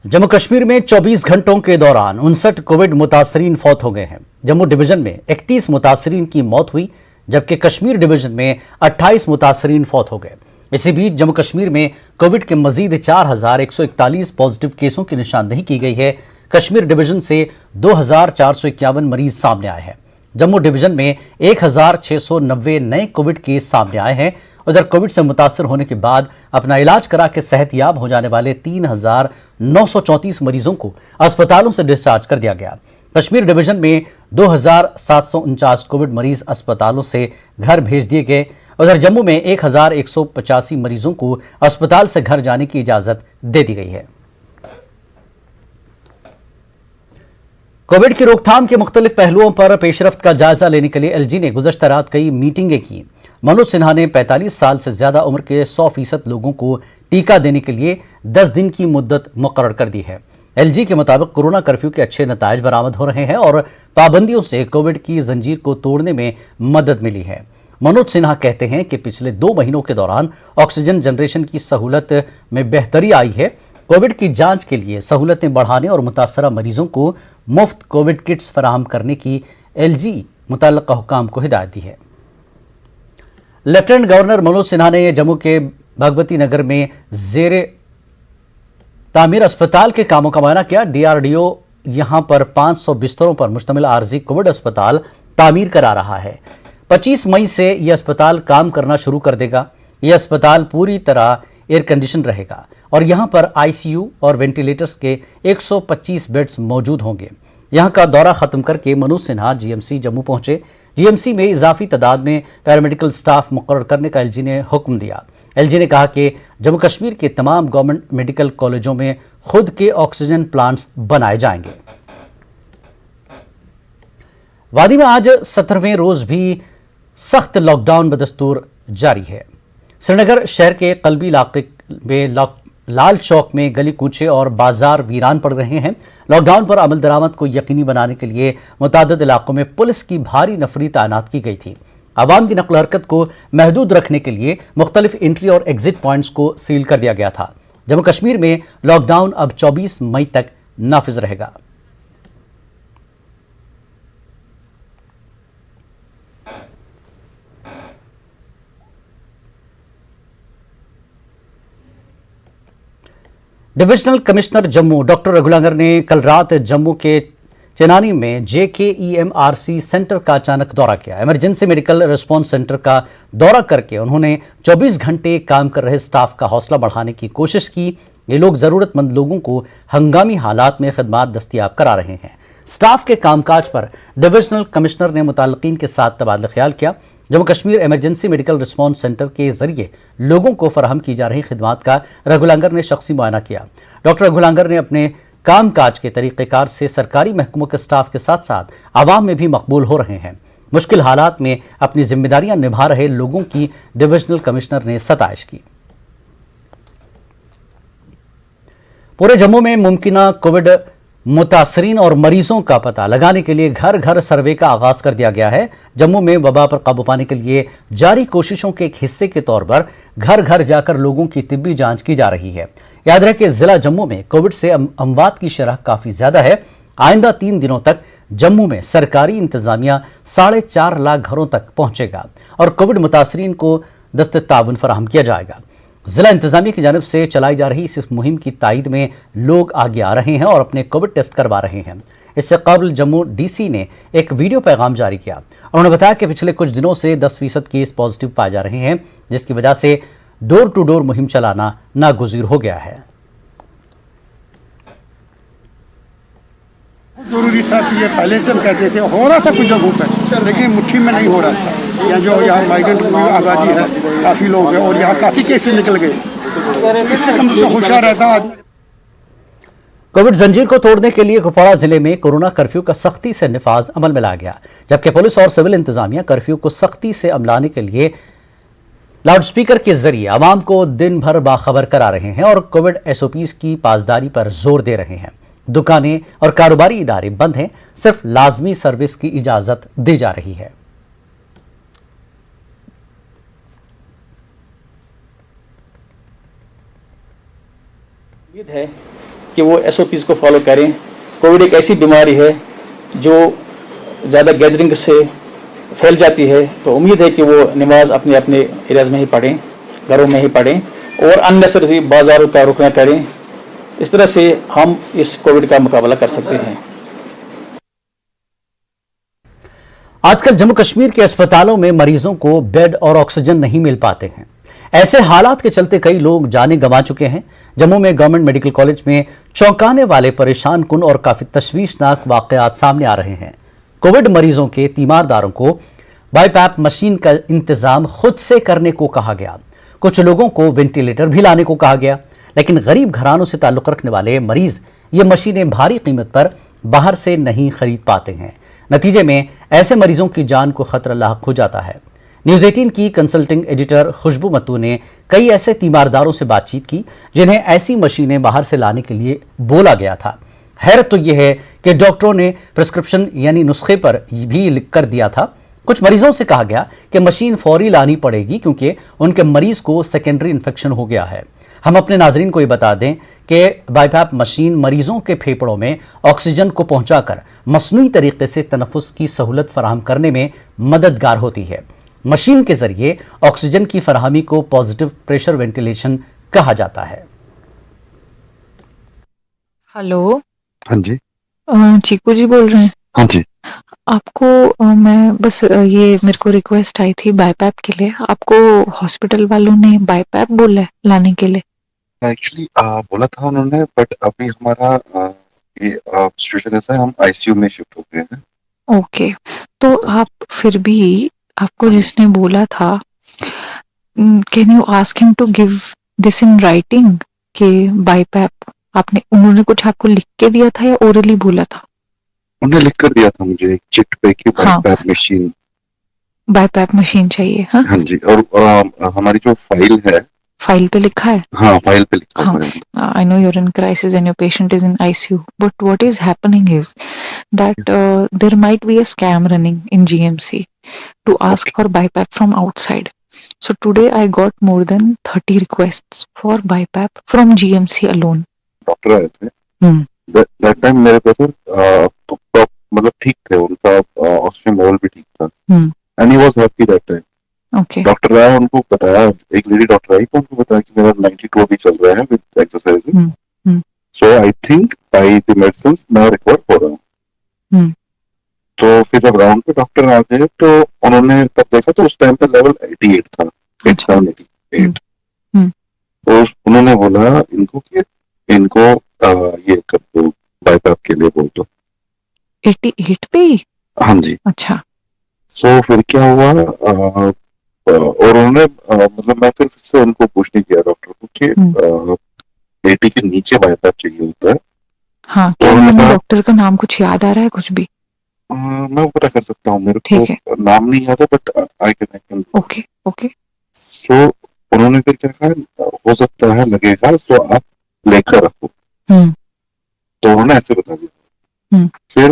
जम्मू कश्मीर में 24 घंटों के दौरान 59 कोविड मुतासरीन फौत हो गए हैं। जम्मू डिवीजन में 31 मुतासरीन की मौत हुई, जबकि कश्मीर डिवीजन में 28 मुतासरीन फौत हो गए। इसी बीच जम्मू कश्मीर में कोविड के मजीद 4141 पॉजिटिव केसों की निशानदेही की गई है। कश्मीर डिवीजन से 2451 मरीज सामने आए हैं। जम्मू डिवीजन में 1690 नए कोविड केस सामने आए हैं। उधर कोविड से मुतासर होने के बाद अपना इलाज करा के सेहतयाब हो जाने वाले 3934 मरीजों को अस्पतालों से डिस्चार्ज कर दिया गया। कश्मीर डिवीजन में 2749 कोविड मरीज अस्पतालों से घर भेज दिए गए। उधर जम्मू में 1185 मरीजों को अस्पताल से घर जाने की इजाजत दे दी गई है। कोविड की रोकथाम के मुख्तलिफ पहलुओं पर पेशरफ्त का जायजा लेने के लिए एलजी ने गुज़श्ता रात कई मीटिंगें की। मनोज सिन्हा ने 45 साल से ज्यादा उम्र के 100% लोगों को टीका देने के लिए 10 दिन की मुद्दत मुकर्रर कर दी है। एलजी के मुताबिक कोरोना कर्फ्यू के अच्छे नताइज बरामद हो रहे हैं और पाबंदियों से कोविड की जंजीर को तोड़ने में मदद मिली है। मनोज सिन्हा कहते हैं कि पिछले 2 महीनों के दौरान ऑक्सीजन जनरेशन की सहूलत में बेहतरी आई है। कोविड की जांच के लिए सहूलतें बढ़ाने और मुतासरा मरीजों को मुफ्त कोविड किट्स फराहम करने की एलजी मुतल्लिका हुकाम को हिदायत दी है। लेफ्टिनेंट गवर्नर मनोज सिन्हा ने जम्मू के भगवती नगर में जेरे तामीर अस्पताल के कामों का मुआयना किया। डीआरडीओ यहां पर 500 बिस्तरों पर मुश्तमिल आरजी कोविड अस्पताल तामीर करा रहा है। 25 मई से यह अस्पताल काम करना शुरू कर देगा। यह अस्पताल पूरी तरह एयर कंडीशन रहेगा और यहां पर आईसीयू और वेंटिलेटर्स के 125 बेड्स मौजूद होंगे। यहां का दौरा खत्म करके मनोज सिन्हा जीएमसी जम्मू पहुंचे। जीएमसी में इजाफी तादाद में पैरामेडिकल स्टाफ मुकर्रर करने का एलजी ने हुक्म दिया। एलजी ने कहा कि जम्मू कश्मीर के तमाम गवर्नमेंट मेडिकल कॉलेजों में खुद के ऑक्सीजन प्लांट्स बनाए जाएंगे। वादी में आज 17वें रोज भी सख्त लॉकडाउन बदस्तूर जारी है। श्रीनगर शहर के कल्बी इलाके में लाल चौक में गली कूचे और बाजार वीरान पड़ रहे हैं। लॉकडाउन पर अमल दरामद को यकीनी बनाने के लिए मुतादिद इलाकों में पुलिस की भारी नफरी तैनात की गई थी। आवाम की नकल हरकत को महदूद रखने के लिए मुख्तलिफ एंट्री और एग्जिट पॉइंट्स को सील कर दिया गया था। जम्मू कश्मीर में लॉकडाउन अब 24 मई तक नाफिज रहेगा। डिविजनल कमिश्नर जम्मू डॉक्टर रघुलांगर ने कल रात जम्मू के चेनानी में JKEMRC सेंटर का अचानक दौरा किया। इमरजेंसी मेडिकल रिस्पांस सेंटर का दौरा करके उन्होंने 24 घंटे काम कर रहे स्टाफ का हौसला बढ़ाने की कोशिश की। ये लोग जरूरतमंद लोगों को हंगामी हालात में खिदमात दस्तियाब करा रहे हैं। स्टाफ के कामकाज पर डिविजनल कमिश्नर ने मुताल्लिकीन के साथ तबादला ख्याल किया। Jammu Kashmir emergency medical response centre के जरिए लोगों को फराहम की जा रही खिदमात का रघुलांगर ने शख्सी मुआयना किया। डॉक्टर रघुलांगर ने अपने कामकाज के तरीक़ेकार से सरकारी महकमों के स्टाफ के साथ साथ आवाम में भी मकबूल हो रहे हैं। मुश्किल हालात में अपनी जिम्मेदारियां निभा रहे लोगों की डिविजनल कमिश्नर ने सताइश की। पूरे जम्मू में मुमकिना कोविड मुतासरीन और मरीजों का पता लगाने के लिए घर घर सर्वे का आगाज कर दिया गया है। जम्मू में वबा पर काबू पाने के लिए जारी कोशिशों के एक हिस्से के तौर पर घर घर जाकर लोगों की तिब्बी जांच की जा रही है। याद रहे कि जिला जम्मू में कोविड से अमवात की शरह काफी ज्यादा है। आइंदा 3 दिनों तक जम्मू में सरकारी इंतजामिया 4.5 लाख घरों तक पहुंचेगा और कोविड मुतासरीन को दस्ते ताउन फराहम किया जाएगा। जिला इंतजामिया की जानिब से चलाई जा रही इस मुहिम की तायद में लोग आगे आ रहे हैं और अपने कोविड टेस्ट करवा रहे हैं। इससे कबल जम्मू डीसी ने एक वीडियो पैगाम जारी किया। उन्होंने बताया कि पिछले कुछ दिनों से 10% केस पॉजिटिव पाए जा रहे हैं, जिसकी वजह से डोर टू डोर मुहिम चलाना नागुज़ीर हो गया है। जरूरी था कि ये पहले से हम कहते थे, हो रहा था कुछ जगहों पर, लेकिन मुट्ठी में नहीं हो रहा था। यहाँ जो यहाँ माइग्रेंट आबादी है, काफ़ी लोग हैं और यहाँ काफ़ी केसेस निकल गए। इससे कम से कम होशियार रहता आदमी। कोविड जंजीर को तोड़ने के लिए कुपवाड़ा जिले में कोरोना कर्फ्यू का सख्ती से निफाज अमल में लाया गया, जबकि पुलिस और सिविल इंतजामिया कर्फ्यू को सख्ती से अमलाने के लिए लाउडस्पीकर के जरिए आवाम को दिन भर बाखबर करा रहे हैं और कोविड SOPs की पासदारी पर जोर दे रहे हैं। दुकानें और कारोबारी इदारे बंद हैं, सिर्फ लाजमी सर्विस की इजाजत दी जा रही है। उम्मीद है कि वो SOPs को फॉलो करें। कोविड एक ऐसी बीमारी है जो ज़्यादा गैदरिंग से फैल जाती है, तो उम्मीद है कि वो नमाज अपने अपने एरियाज़ में ही पढ़ें, घरों में ही पढ़ें और अननेसेसरी बाज़ारों का रुख न करें। इस तरह से हम इस कोविड का मुकाबला कर सकते हैं। आजकल जम्मू कश्मीर के अस्पतालों में मरीजों को बेड और ऑक्सीजन नहीं मिल पाते हैं। ऐसे हालात के चलते कई लोग जाने गंवा चुके हैं। जम्मू में गवर्नमेंट मेडिकल कॉलेज में चौंकाने वाले, परेशान कुन और काफी तशवीशनाक वाकयात सामने आ रहे हैं। कोविड मरीजों के तीमारदारों को बाईपैप मशीन का इंतजाम खुद से करने को कहा गया। कुछ लोगों को वेंटिलेटर भी लाने को कहा गया, लेकिन गरीब घरानों से ताल्लुक रखने वाले मरीज ये मशीनें भारी कीमत पर बाहर से नहीं खरीद पाते हैं। नतीजे में ऐसे मरीजों की जान को खतरा लाक हो जाता है। न्यूज 18 की कंसल्टिंग एडिटर खुशबू मत्तू ने कई ऐसे तीमारदारों से बातचीत की जिन्हें ऐसी मशीनें बाहर से लाने के लिए बोला गया था। हैरत तो यह है कि डॉक्टरों ने प्रिस्क्रिप्शन यानी नुस्खे पर भी लिख कर दिया था। कुछ मरीजों से कहा गया कि मशीन फौरी लानी पड़ेगी क्योंकि उनके मरीज को सेकेंडरी इन्फेक्शन हो गया है। हम अपने नाजरीन को ये बता दें कि बाईपैप मशीन मरीजों के फेफड़ों में ऑक्सीजन को पहुंचाकर मसनूई तरीके से तनफुस की सहूलत फराहम करने में मददगार होती है। मशीन के जरिए ऑक्सीजन की फराहमी को पॉजिटिव प्रेशर वेंटिलेशन कहा जाता है। हेलो। हाँ जी। चीकू जी बोल रहे हैं? हाँ जी। आपको मैं बस ये मेरे को रिक्वेस्ट आई थी बाईपैप के लिए। आपको हॉस्पिटल वालों ने बाईपैप बोला है लाने के लिए? एक्चुअली बोला था उन्होंने, बट अभी हमारा ये सिचुएशन ऐसा है, हम आईसीयू में शिफ्ट हो गए हैं। ओके, तो आप फिर भी, आपको जिसने बोला था, can you ask him to give this in writing कि बाईपैप उन्होंने कुछ आपको लिख के दिया था या ओरली बोला था? उन्होंने लिख कर दिया था मुझे एक चिट पे कि हाँ। बाईपैप मशीन चाहिए। हाँ, हाँ जी। और हमारी जो फाइल है, फाइल पे लिखा है। हाँ, फाइल पे लिखा हाँ, हुआ है। I know you're in crisis and your patient is in ICU, but what is happening is that there might be a scam running in GMC to ask for BiPAP from outside. So today I got more than 30 requests for BiPAP from GMC alone. Doctor आए थे that time मेरे brother मतलब ठीक थे, उनका oxygen level भी ठीक था and he was happy that time. Okay. Doctor आया, उनको बताया, एक लेडी डॉक्टर आई तो उनको बताया कि मेरा 92 अभी चल रहा है with exercise, so I think by the medicines मैं रिकवर हो रहा हूँ। तो फिर जब राउंड पे डॉक्टर आ गए तो उन्होंने तब देखा तो उस टाइम पे लेवल 88 था, 87-88। तो उन्होंने बोला इनको कि इनको ये कर दो, बाईपैप के लिए बोल दो। 88 पे ही? हाँ जी। अच्छा। सो फिर क्या हुआ, और उन्होंने मतलब मैं फिर से उनको पूछने किया डॉक्टर को कि 80 के नीचे बाईपैप चाहिए होता है। हाँ, क्या डॉक्टर का नाम कुछ याद आ रहा है कुछ भी? मैं वो पता कर सकता हूँ, मेरे को नाम नहीं याद है but I can. Okay okay. So उन्होंने फिर क्या कहा, हो सकता है लगेगा, सो आप लेकर रखो। तो उन्होंने ऐसे बता दिया। फिर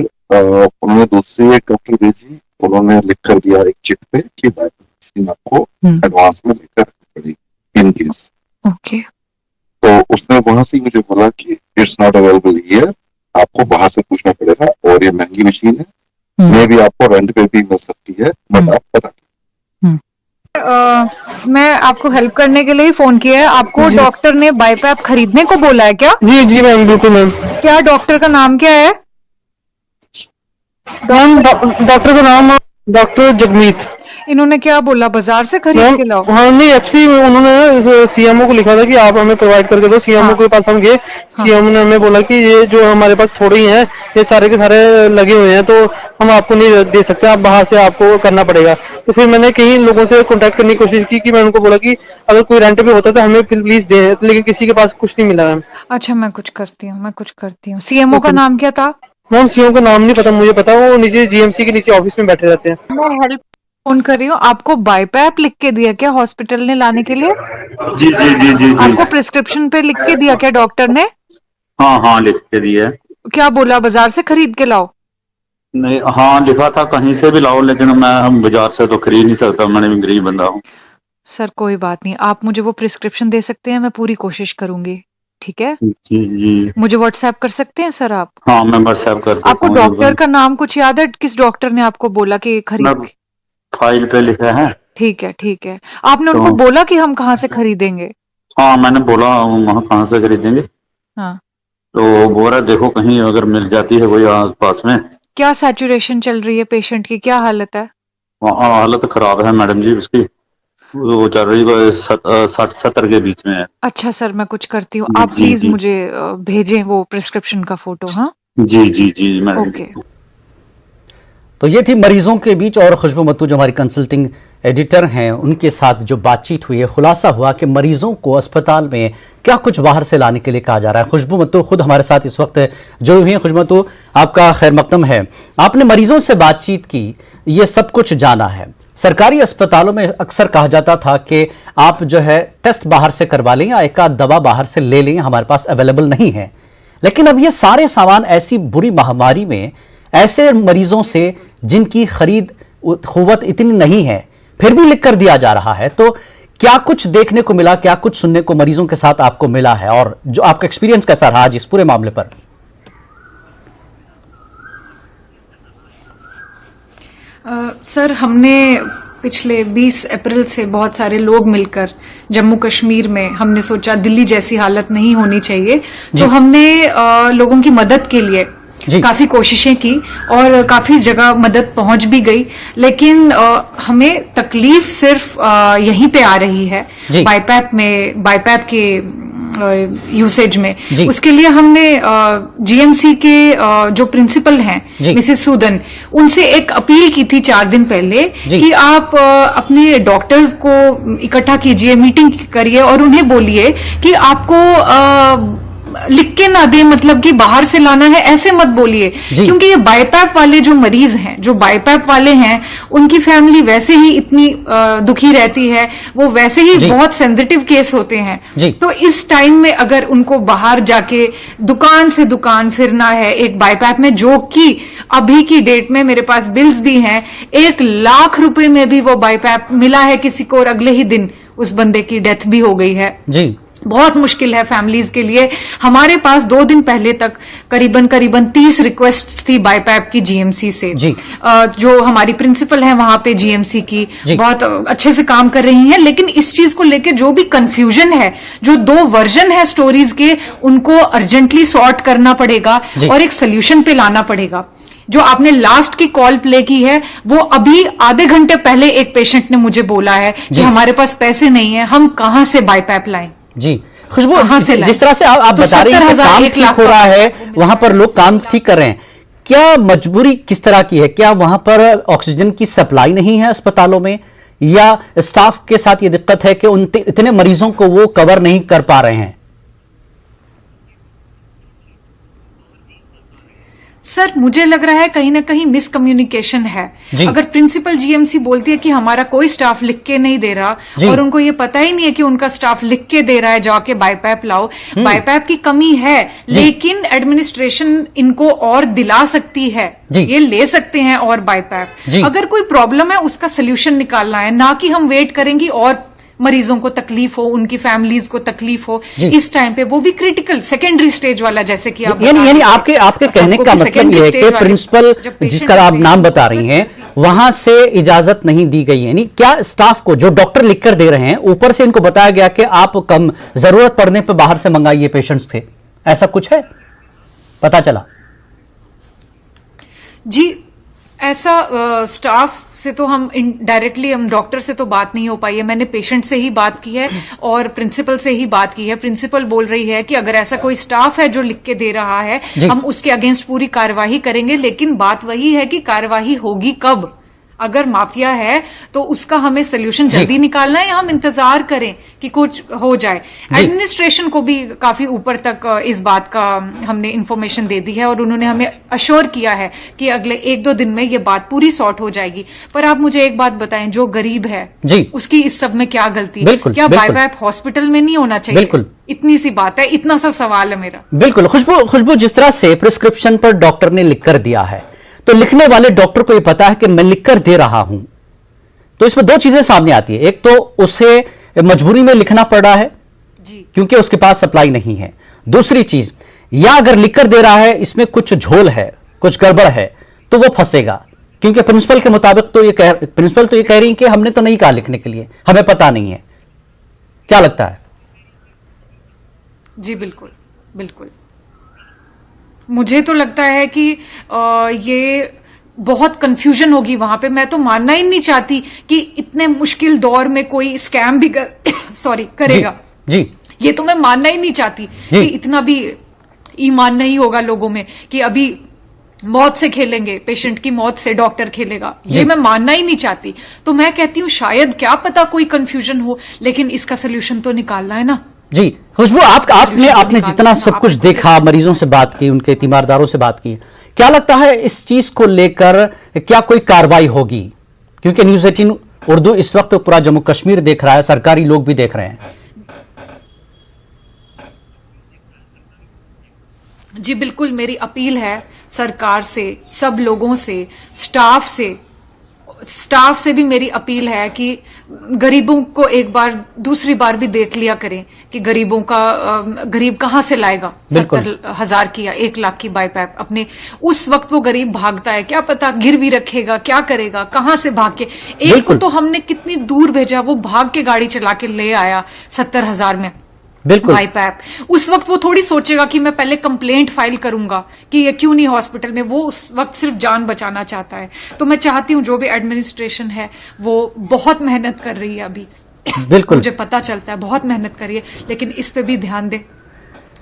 उन्होंने दूसरी एक डॉक्टर भेजी, उन्होंने लिख कर दिया एक चिट पे कि बाईपैप आपको एडवांस में लेकर रखनी पड़ेगी इन केस। ओके। तो उसने वहां से मुझे बोला कि इट्स नॉट अवेलेबल हियर, आपको बाहर से पूछना पड़ेगा और ये महंगी मशीन है, मे भी आपको रेंट पे भी मिल सकती है, बट आप पता। मैं आपको हेल्प करने के लिए ही फोन किया है। आपको डॉक्टर ने बाईपैप खरीदने को बोला है क्या? जी जी मैम, बिल्कुल मैम। क्या डॉक्टर का नाम क्या है? मैम डॉक्टर का नाम डॉक्टर जगमीत। इन्होंने क्या बोला, बाजार से खरीद के लाओ? हाँ नहीं, एक्चुअली उन्होंने सीएमओ को लिखा था कि आप हमें प्रोवाइड करके दो। सीएमओ के पास हम गए, सीएमओ ने हमें बोला कि ये जो हमारे पास थोड़े ही हैं, ये सारे के सारे लगे हुए हैं, तो हम आपको नहीं दे सकते, आप बाहर से आपको करना पड़ेगा। तो फिर मैंने कई लोगों से कॉन्टेक्ट करने की कोशिश की कि मैं उनको बोला कि अगर कोई रेंट पे होता तो हमें प्लीज दे, लेकिन किसी के पास कुछ नहीं मिला मैम। अच्छा, मैं कुछ करती हूँ। सीएमओ का नाम क्या था? मैम सीएमओ का नाम नहीं पता, मुझे पता वो नीचे जीएमसी के नीचे ऑफिस में बैठे रहते हैं। मैं हेल्प फोन कर रही हूँ। आपको बाईपैप लिख के दिया क्या हॉस्पिटल ने लाने के लिए? जी जी जी जी आपको प्रिस्क्रिप्शन पे लिख के दिया क्या डॉक्टर ने? हाँ हाँ, लिख के दिया। क्या बोला, बाजार से खरीद के लाओ? नहीं, हाँ लिखा था कहीं से भी लाओ, लेकिन मैं बाजार से तो खरीद नहीं सकता, मैंने भी गरीब बंदा हूँ। सर कोई बात नहीं, आप मुझे वो प्रिस्क्रिप्शन दे सकते हैं, मैं पूरी कोशिश करूंगी। ठीक है, जी जी। मुझे व्हाट्सएप कर सकते हैं सर आप? हाँ, मैं व्हाट्सएप कर देता आपको हूँ। डॉक्टर का नाम कुछ याद है? किस डॉक्टर ने आपको बोला कि मैं खरीद? फाइल पे लिखा है। ठीक है, ठीक है। आपने तो उनको बोला कि हम कहाँ से खरीदेंगे? हाँ, मैंने बोला वहाँ कहाँ से खरीदेंगे, हाँ। तो बोल रहा देखो कहीं अगर मिल जाती है कोई आस पास में। क्या सैचुरेशन चल रही है पेशेंट की, क्या हालत है? वहाँ हालत खराब है मैडम जी उसकी, वो चल रही है 60-70 के बीच में है। अच्छा सर, मैं कुछ करती हूँ, आप जी प्लीज जी मुझे भेजें वो प्रिस्क्रिप्शन का फोटो। हाँ, जी जी जी मैडम। ओके। तो ये थी मरीजों के बीच और खुशबू मत्तू जो हमारी कंसल्टिंग एडिटर हैं उनके साथ जो बातचीत हुई है। खुलासा हुआ कि मरीजों को अस्पताल में क्या कुछ बाहर से लाने के लिए कहा जा रहा है। खुशबू मत्तू खुद हमारे साथ इस वक्त जुड़ी हुई हैं। खुशबू मत्तू, आपका खैर मकदम है। आपने मरीजों से बातचीत की, ये सब कुछ जाना है। सरकारी अस्पतालों में अक्सर कहा जाता था कि आप जो है टेस्ट बाहर से करवा लें या एक आध दवा बाहर से ले लें, हमारे पास अवेलेबल नहीं है। लेकिन अब ये सारे सामान ऐसी बुरी महामारी में ऐसे मरीजों से जिनकी खरीद क़ुव्वत इतनी नहीं है फिर भी लिख कर दिया जा रहा है, तो क्या कुछ देखने को मिला, क्या कुछ सुनने को मरीजों के साथ आपको मिला है, और जो आपका एक्सपीरियंस कैसा रहा आज इस पूरे मामले पर? सर, हमने पिछले 20 अप्रैल से बहुत सारे लोग मिलकर जम्मू कश्मीर में हमने सोचा दिल्ली जैसी हालत नहीं होनी चाहिए, तो हमने लोगों की मदद के लिए काफी कोशिशें की और काफी जगह मदद पहुंच भी गई। लेकिन हमें तकलीफ सिर्फ यहीं पे आ रही है बाईपैप के यूसेज में। उसके लिए हमने जीएमसी के जो प्रिंसिपल हैं मिसेस सूदन, उनसे एक अपील की थी 4 दिन पहले कि आप अपने डॉक्टर्स को इकट्ठा कीजिए, मीटिंग करिए और उन्हें बोलिए कि आपको लिख के ना दे, मतलब कि बाहर से लाना है ऐसे मत बोलिए, क्योंकि ये बाईपैप वाले जो मरीज हैं, जो बाईपैप वाले हैं, उनकी फैमिली वैसे ही इतनी दुखी रहती है, वो वैसे ही बहुत सेंसिटिव केस होते हैं। तो इस टाइम में अगर उनको बाहर जाके दुकान से दुकान फिरना है एक बाईपैप में, जो कि अभी की डेट में मेरे पास बिल्स भी हैं, 1 लाख रुपए में भी वो बाईपैप मिला है किसी को और अगले ही दिन उस बंदे की डेथ भी हो गई है। बहुत मुश्किल है फैमिलीज के लिए। हमारे पास 2 दिन पहले तक करीबन 30 रिक्वेस्ट थी बाईपैप की जीएमसी से। जो हमारी प्रिंसिपल है वहां पे जीएमसी की बहुत अच्छे से काम कर रही हैं, लेकिन इस चीज को लेकर जो भी कंफ्यूजन है, जो 2 वर्जन है स्टोरीज के, उनको अर्जेंटली सॉर्ट करना पड़ेगा और एक सोल्यूशन पे लाना पड़ेगा। जो आपने लास्ट की कॉल प्ले की है, वो अभी आधे घंटे पहले एक पेशेंट ने मुझे बोला है कि हमारे पास पैसे नहीं है, हम कहां से बाईपैप लाएं। जी खुशबू, जिस तरह से आप बता रही हैं काम ठीक हो रहा है, वहां पर लोग काम ठीक कर रहे हैं, क्या मजबूरी किस तरह की है? क्या वहां पर ऑक्सीजन की सप्लाई नहीं है अस्पतालों में, या स्टाफ के साथ ये दिक्कत है कि उन इतने मरीजों को वो कवर नहीं कर पा रहे हैं? सर, मुझे लग रहा है कहीं ना कहीं मिसकम्युनिकेशन है। अगर प्रिंसिपल जीएमसी बोलती है कि हमारा कोई स्टाफ लिख के नहीं दे रहा और उनको ये पता ही नहीं है कि उनका स्टाफ लिख के दे रहा है जाके बाईपैप लाओ, बाईपैप की कमी है, लेकिन एडमिनिस्ट्रेशन इनको और दिला सकती है, ये ले सकते हैं और बाईपैप। अगर कोई प्रॉब्लम है उसका सोल्यूशन निकालना है, ना कि हम वेट करेंगे और मरीजों को तकलीफ हो, उनकी फैमिलीज को तकलीफ हो इस टाइम पे, वो भी क्रिटिकल सेकेंडरी स्टेज वाला, जैसे कि आप यानी आपके कहने का मतलब ये है कि प्रिंसिपल जिसका आप नाम बता रही हैं वहां से इजाजत नहीं दी गई है। यानी क्या स्टाफ को जो डॉक्टर लिखकर दे रहे हैं, ऊपर से इनको बताया गया कि आप कम जरूरत पड़ने पर बाहर से मंगाइए पेशेंट्स से, ऐसा कुछ है पता चला? जी, ऐसा स्टाफ से तो हम डायरेक्टली, हम डॉक्टर से तो बात नहीं हो पाई है। मैंने पेशेंट से ही बात की है और प्रिंसिपल से ही बात की है। प्रिंसिपल बोल रही है कि अगर ऐसा कोई स्टाफ है जो लिख के दे रहा है, हम उसके अगेंस्ट पूरी कार्यवाही करेंगे, लेकिन बात वही है कि कार्यवाही होगी कब? अगर माफिया है तो उसका हमें सोल्यूशन जल्दी निकालना है या हम इंतजार करें कि कुछ हो जाए? एडमिनिस्ट्रेशन को भी काफी ऊपर तक इस बात का हमने इंफॉर्मेशन दे दी है और उन्होंने हमें अश्योर किया है कि अगले 1-2 दिन में ये बात पूरी सॉर्ट हो जाएगी। पर आप मुझे एक बात बताएं, जो गरीब है उसकी इस सब में क्या गलती है? क्या बाईपैप हॉस्पिटल में नहीं होना चाहिए? इतनी सी बात है, इतना सा सवाल है मेरा। बिल्कुल। खुशबू, जिस तरह से प्रिस्क्रिप्शन पर डॉक्टर ने लिखकर दिया है, तो लिखने वाले डॉक्टर को यह पता है कि मैं लिखकर दे रहा हूं, तो इसमें 2 चीजें सामने आती है। एक तो उसे मजबूरी में लिखना पड़ रहा है क्योंकि उसके पास सप्लाई नहीं है, दूसरी चीज, या अगर लिखकर दे रहा है इसमें कुछ झोल है, कुछ गड़बड़ है, तो वो फंसेगा, क्योंकि प्रिंसिपल के मुताबिक तो प्रिंसिपल तो ये कह रही है कि हमने तो नहीं कहा लिखने के लिए, हमें पता नहीं है। क्या लगता है? जी बिल्कुल बिल्कुल, मुझे तो लगता है कि ये बहुत कंफ्यूजन होगी वहां पे। मैं तो मानना ही नहीं चाहती कि इतने मुश्किल दौर में कोई स्कैम भी करेगा। जी ये तो मैं मानना ही नहीं चाहती कि इतना भी ईमान नहीं होगा लोगों में कि अभी मौत से खेलेंगे, पेशेंट की मौत से डॉक्टर खेलेगा, ये मैं मानना ही नहीं चाहती। तो मैं कहती हूँ शायद क्या पता कोई कंफ्यूजन हो, लेकिन इसका सोल्यूशन तो निकालना है ना। जी खुशबू, आपने जितना सब कुछ देखा, मरीजों से बात की, उनके तीमारदारों से बात की, क्या लगता है इस चीज को लेकर क्या कोई कार्रवाई होगी? क्योंकि न्यूज़ 18 उर्दू इस वक्त पूरा जम्मू कश्मीर देख रहा है, सरकारी लोग भी देख रहे हैं। जी बिल्कुल, मेरी अपील है सरकार से, सब लोगों से, स्टाफ से भी मेरी अपील है कि गरीबों को एक बार, दूसरी बार भी देख लिया करें कि गरीब कहां से लाएगा 70,000 की या 1 लाख की बाईपैप अपने। उस वक्त वो गरीब भागता है, क्या पता गिर भी रखेगा, क्या करेगा, कहां से भाग के। एक को तो हमने कितनी दूर भेजा, वो भाग के गाड़ी चला के ले आया 70,000 में बाईपैप। उस वक्त वो थोड़ी सोचेगा कि मैं पहले कंप्लेंट फाइल करूंगा कि ये क्यों नहीं हॉस्पिटल में। वो उस वक्त सिर्फ जान बचाना चाहता है। तो मैं चाहती हूँ जो भी एडमिनिस्ट्रेशन है वो बहुत मेहनत कर रही है अभी, बिल्कुल मुझे पता चलता है बहुत मेहनत कर रही है, लेकिन इस पे भी ध्यान दे,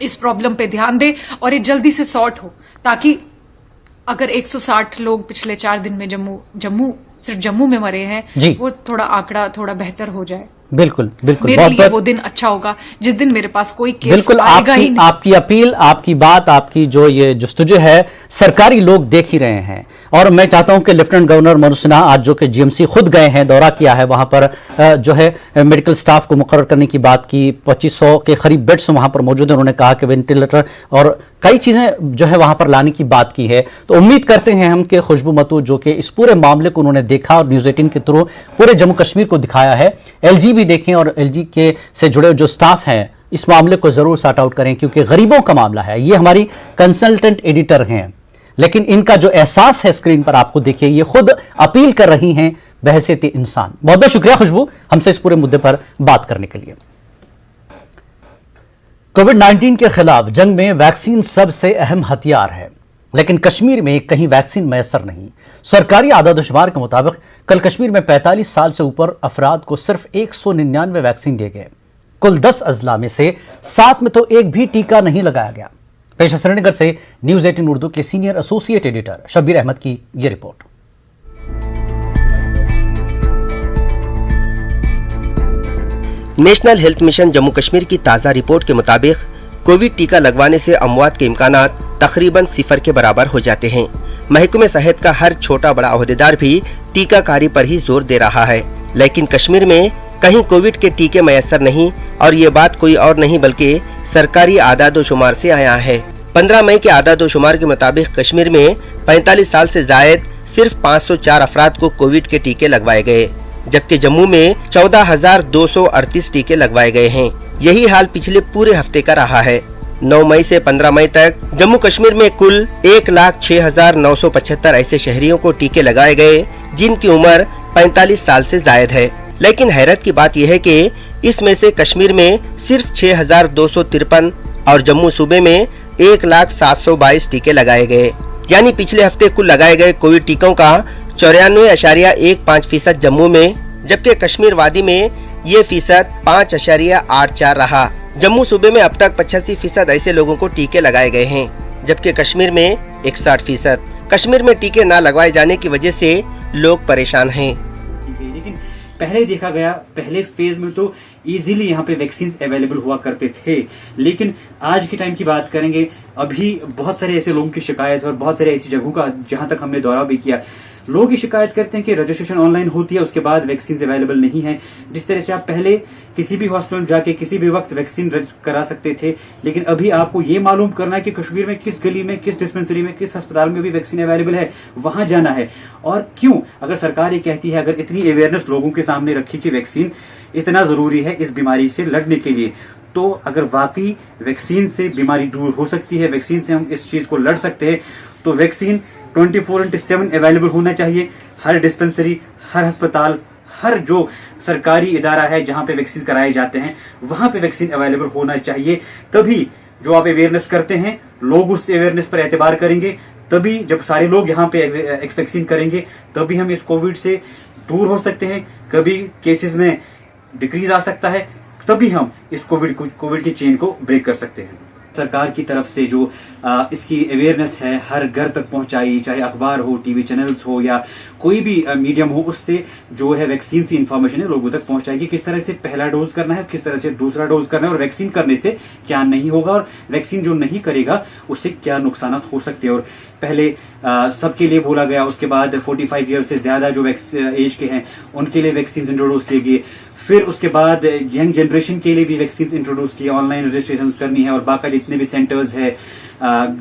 इस प्रॉब्लम पे ध्यान दे और ये जल्दी से सॉर्ट हो, ताकि अगर 160 लोग पिछले 4 दिन में सिर्फ जम्मू में मरे हैं, वो थोड़ा आंकड़ा थोड़ा बेहतर हो जाए। बिल्कुल बिल्कुल, मेरे लिए वो दिन अच्छा होगा जिस दिन मेरे पास कोई केस बिल्कुल आएगा ही नहीं। आपकी अपील, आपकी बात, आपकी जो ये जुस्तुजू है, सरकारी लोग देख ही रहे हैं। और मैं चाहता हूं कि लेफ्टिनेंट गवर्नर मनोज सिन्हा आज जो कि जीएमसी खुद गए हैं, दौरा किया है, वहां पर जो है मेडिकल स्टाफ को मुकर्रर करने की बात की, 2500 के करीब बेड्स वहां पर मौजूद है। उन्होंने कहा कि वेंटिलेटर और कई चीजें जो है वहां पर लाने की बात की है। तो उम्मीद करते हैं हम कि खुशबू मतू जो कि इस पूरे मामले को उन्होंने देखा और न्यूज़ 18 के थ्रू पूरे जम्मू कश्मीर को दिखाया है, एलजी भी देखें और एलजी के से जुड़े जो स्टाफ हैं इस मामले को जरूर सॉर्ट आउट करें, क्योंकि गरीबों का मामला है। ये हमारी कंसल्टेंट एडिटर हैं, लेकिन इनका जो एहसास है स्क्रीन पर आपको देखिए, ये खुद अपील कर रही हैं बहैसियत इंसान। बहुत बहुत शुक्रिया खुशबू हमसे इस पूरे मुद्दे पर बात करने के लिए। कोविड-19 के खिलाफ जंग में वैक्सीन सबसे अहम हथियार है, लेकिन कश्मीर में कहीं वैक्सीन मैसर नहीं। सरकारी आदादोशुमार के मुताबिक कल कश्मीर में 45 साल से ऊपर अफराद को सिर्फ 199 वैक्सीन दिए गए। कुल 10 अजला में से 7 में तो एक भी टीका नहीं लगाया गया। पेश है श्रीनगर से न्यूज़ 18 उर्दू के senior associate editor Shabbir Ahmed की यह report. National health mission Jammu Kashmir की ताज़ा रिपोर्ट के मुताबिक कोविड टीका लगवाने से अमवात के इम्कानात तकरीबन 0 के बराबर हो जाते हैं। महकमे सेहत का हर छोटा बड़ा ओहदेदार भी टीकाकारी पर ही जोर दे रहा है, लेकिन कश्मीर में कहीं कोविड के टीके मैसर नहीं, और ये बात कोई और नहीं बल्कि सरकारी आदादोशुमार से आया है। 15 मई के आदादोशुमार के मुताबिक कश्मीर में 45 साल से जायद सिर्फ 504 अफराद को कोविड के टीके लगवाए गए, जबकि जम्मू में 14,238 टीके लगवाए गए हैं। यही हाल पिछले पूरे हफ्ते का रहा है। 9 मई से 15 मई तक जम्मू कश्मीर में कुल 1,06,975 ऐसे शहरियों को टीके लगाए गए जिनकी उम्र 45 साल से जायद है। लेकिन हैरत की बात यह है कि इसमें से कश्मीर में सिर्फ 6,253 और जम्मू सूबे में 1,0722 टीके लगाए गए। यानी पिछले हफ्ते कुल लगाए गए कोविड टीकों का 94.15% जम्मू में, जबकि कश्मीर वादी में ये फीसद 5.84 रहा। जम्मू सूबे में अब तक 85% ऐसे लोगों को टीके लगाए गए हैं, जबकि कश्मीर में 61%। कश्मीर में टीके न लगवाए जाने की वजह से लोग परेशान हैं। लेकिन पहले देखा गया, पहले फेज में तो इजीली यहाँ पे वैक्सीन अवेलेबल हुआ करते थे, लेकिन आज के टाइम की बात करेंगे, अभी बहुत सारे ऐसे लोगों की शिकायत और बहुत सारे ऐसी जगहों का जहां तक हमने दौरा भी किया, लोग ये शिकायत करते हैं कि रजिस्ट्रेशन ऑनलाइन होती है, उसके बाद वैक्सीन अवेलेबल नहीं है। जिस तरह से आप पहले किसी भी हॉस्पिटल जाके किसी भी वक्त वैक्सीन करा सकते थे, लेकिन अभी आपको ये मालूम करना है कि कश्मीर में किस गली में, किस डिस्पेंसरी में, किस अस्पताल में भी वैक्सीन अवेलेबल है, वहां जाना है। और क्यों? अगर सरकार ये कहती है, अगर इतनी अवेयरनेस लोगों के सामने रखी कि वैक्सीन इतना जरूरी है इस बीमारी से लड़ने के लिए, तो अगर वाकई वैक्सीन से बीमारी दूर हो सकती है, वैक्सीन से हम इस चीज को लड़ सकते हैं, तो वैक्सीन 24/7 अवेलेबल होना चाहिए। हर डिस्पेंसरी, हर अस्पताल, हर जो सरकारी इदारा है जहां पे वैक्सीन कराए जाते हैं, वहां पे वैक्सीन अवेलेबल होना चाहिए। तभी जो आप अवेयरनेस करते हैं, लोग उस अवेयरनेस पर एतबार करेंगे। तभी जब सारे लोग यहाँ पे वैक्सीन करेंगे, तभी हम इस कोविड से दूर हो सकते हैं। कभी केसेस में डिक्रीज आ सकता है, तभी हम इस कोविड की चेन को ब्रेक कर सकते हैं। सरकार की तरफ से जो इसकी अवेयरनेस है हर घर तक पहुंचाई, चाहे अखबार हो, टीवी चैनल्स हो या कोई भी मीडियम हो, उससे जो है वैक्सीन की इंफॉर्मेशन है लोगों तक पहुंचाएगी। किस तरह से पहला डोज करना है, किस तरह से दूसरा डोज करना है, और वैक्सीन करने से क्या नहीं होगा, और वैक्सीन जो नहीं करेगा उससे क्या नुकसान हो सकते हैं। और पहले सबके लिए बोला गया, उसके बाद 45 ईयर से ज्यादा जो एज के हैं उनके लिए वैक्सीन इंट्रोड्यूस किए गए। फिर उसके बाद यंग जनरेशन के लिए भी वैक्सीन इंट्रोड्यूस किए, ऑनलाइन रजिस्ट्रेशन करनी है, और बाकी जितने भी सेंटर्स है,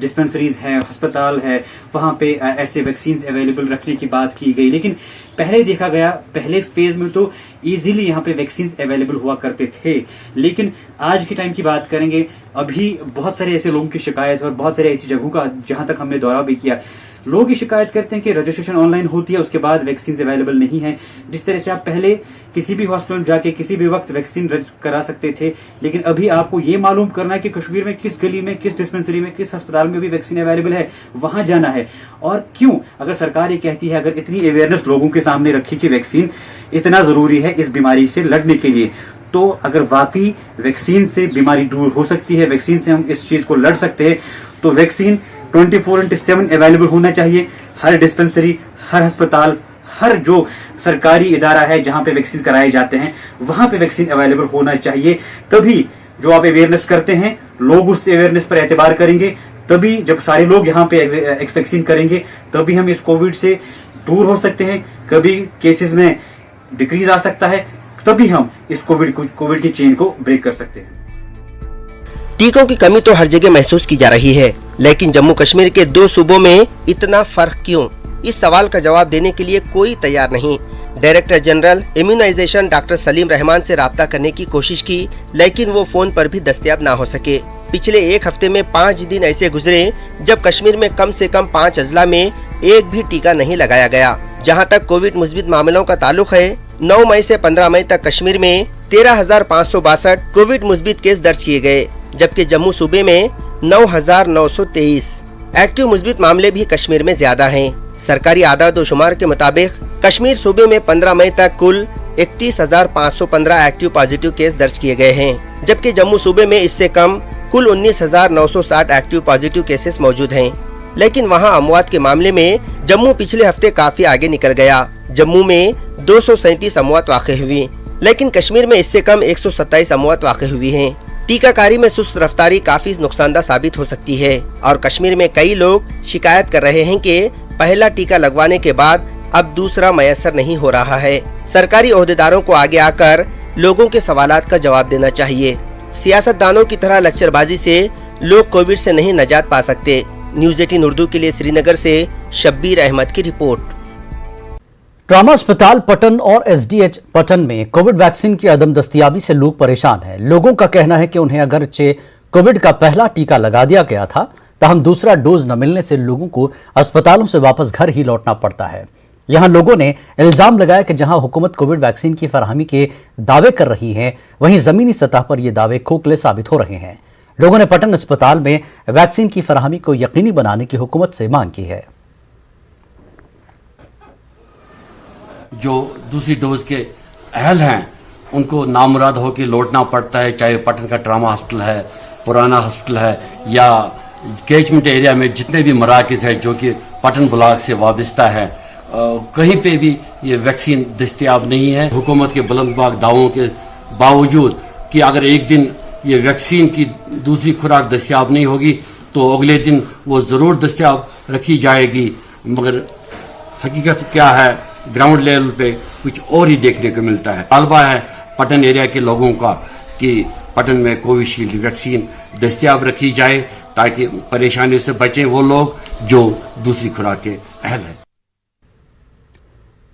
डिस्पेंसरीज है, अस्पताल है, वहां पे ऐसे वैक्सीन अवेलेबल रखने की बात की गई। लेकिन पहले देखा गया, पहले फेज में तो इजीली यहाँ पे वैक्सीन अवेलेबल हुआ करते थे, लेकिन आज के टाइम की बात करेंगे, अभी बहुत सारे ऐसे लोगों की शिकायत है, और बहुत सारे ऐसी जगहों का जहां तक हमने दौरा भी किया, लोग ये शिकायत करते हैं कि रजिस्ट्रेशन ऑनलाइन होती है, उसके बाद वैक्सीन अवेलेबल नहीं है। जिस तरह से आप पहले किसी भी हॉस्पिटल जाके किसी भी वक्त वैक्सीन करा सकते थे, लेकिन अभी आपको ये मालूम करना है कि कश्मीर में किस गली में, किस डिस्पेंसरी में, किस अस्पताल में भी वैक्सीन अवेलेबल है, वहां जाना है। और क्यों? अगर सरकार ये कहती है, अगर इतनी अवेयरनेस लोगों के सामने रखी कि वैक्सीन इतना जरूरी है इस बीमारी से लड़ने के लिए, तो अगर वाकई वैक्सीन से बीमारी दूर हो सकती है, वैक्सीन से हम इस चीज को लड़ सकते हैं, तो वैक्सीन 24/7 अवेलेबल होना चाहिए। हर डिस्पेंसरी, हर अस्पताल, हर जो सरकारी इदारा है जहां पे वैक्सीन कराए जाते हैं, वहां पे वैक्सीन अवेलेबल होना चाहिए। तभी जो आप अवेयरनेस करते हैं, लोग उस अवेयरनेस पर एतबार करेंगे। तभी जब सारे लोग यहाँ पे वैक्सीन करेंगे, तभी हम इस कोविड से दूर हो सकते हैं। कभी केसेस में डिक्रीज आ सकता है, तभी हम इस कोविड की चेन को ब्रेक कर सकते हैं। टीकों की कमी तो हर जगह महसूस की जा रही है, लेकिन जम्मू कश्मीर के 2 सूबों में इतना फर्क क्यों? इस सवाल का जवाब देने के लिए कोई तैयार नहीं। Director general immunisation doctor Salim Rahman से राब्ता करने की कोशिश की, लेकिन वो फोन पर भी दस्तयाब ना हो सके। पिछले 1 हफ्ते में 5 दिन ऐसे गुजरे जब कश्मीर में कम से कम 5 अजला में एक भी टीका नहीं लगाया गया। जहां तक कोविड मुस्बित मामलों का ताल्लुक है, 9 मई से 15 मई तक कश्मीर में 13,562 कोविड मुस्बित केस दर्ज किए गए, जबकि जम्मू सूबे में 9,923। एक्टिव मुस्बित मामले भी कश्मीर में ज्यादा हैं। सरकारी आदाद व शुमार के मुताबिक कश्मीर सूबे में 15 मई तक कुल 31,515 एक्टिव पॉजिटिव केस दर्ज किए गए हैं, जबकि जम्मू सूबे में इससे कम कुल 19,960 एक्टिव पॉजिटिव केसेस मौजूद हैं। लेकिन वहां अमवात के मामले में जम्मू पिछले हफ्ते काफी आगे निकल गया। जम्मू में 237 अमवात वाक़ई हुई, लेकिन कश्मीर में इससे कम 127 अमवात वाक़ई हुई हैं। टीकाकारी में सुस्त रफ्तारी काफी नुकसानदा साबित हो सकती है, और कश्मीर में कई लोग शिकायत कर रहे हैं कि पहला टीका लगवाने के बाद अब दूसरा मयसर नहीं हो रहा है। सरकारी ओहदेदारों को आगे आकर लोगों के सवालात का जवाब देना चाहिए। सियासतदानों की तरह लेक्चरबाजी से लोग कोविड से नहीं निजात पा सकते। न्यूज़ 18 उर्दू के लिए श्रीनगर से शब्बीर अहमद की रिपोर्ट। ट्रामा अस्पताल पटन और एसडीएच पटन में कोविड वैक्सीन की अदम दस्तयाबी से लोग परेशान हैं। लोगों का कहना है कि उन्हें अगरचे कोविड का पहला टीका लगा दिया गया था, ताहम दूसरा डोज न मिलने से लोगों को अस्पतालों से वापस घर ही लौटना पड़ता है। यहां लोगों ने इल्जाम लगाया कि जहां हुकूमत कोविड वैक्सीन की फराहमी के दावे कर रही है, वहीं जमीनी सतह पर ये दावे खोखले साबित हो रहे हैं। लोगों ने पटन अस्पताल में वैक्सीन की फराहमी को यकीनी बनाने की हुकूमत से मांग की है। जो दूसरी डोज के अहल हैं उनको नामुराद होकर लौटना पड़ता है, चाहे पटन का ट्रामा हॉस्पिटल है, पुराना हॉस्पिटल है, या कैचमेंट एरिया में जितने भी मराकज़ है जो कि पटन ब्लॉक से वाबस्ता है, कहीं पे भी ये वैक्सीन दस्तयाब नहीं है। हुकूमत के बुलंदबाग दावों के बावजूद कि अगर एक दिन ये वैक्सीन की दूसरी खुराक दस्तयाब नहीं होगी तो अगले दिन वो ज़रूर दस्तयाब रखी जाएगी, मगर हकीकत क्या है ग्राउंड लेवल पे कुछ और ही देखने को मिलता है। तालबा है पटन एरिया के लोगों का कि पटन में कोविशील्ड वैक्सीन दस्तयाब रखी जाए ताकि परेशानियों से बचें वो लोग जो दूसरी खुराक के अहल हैं।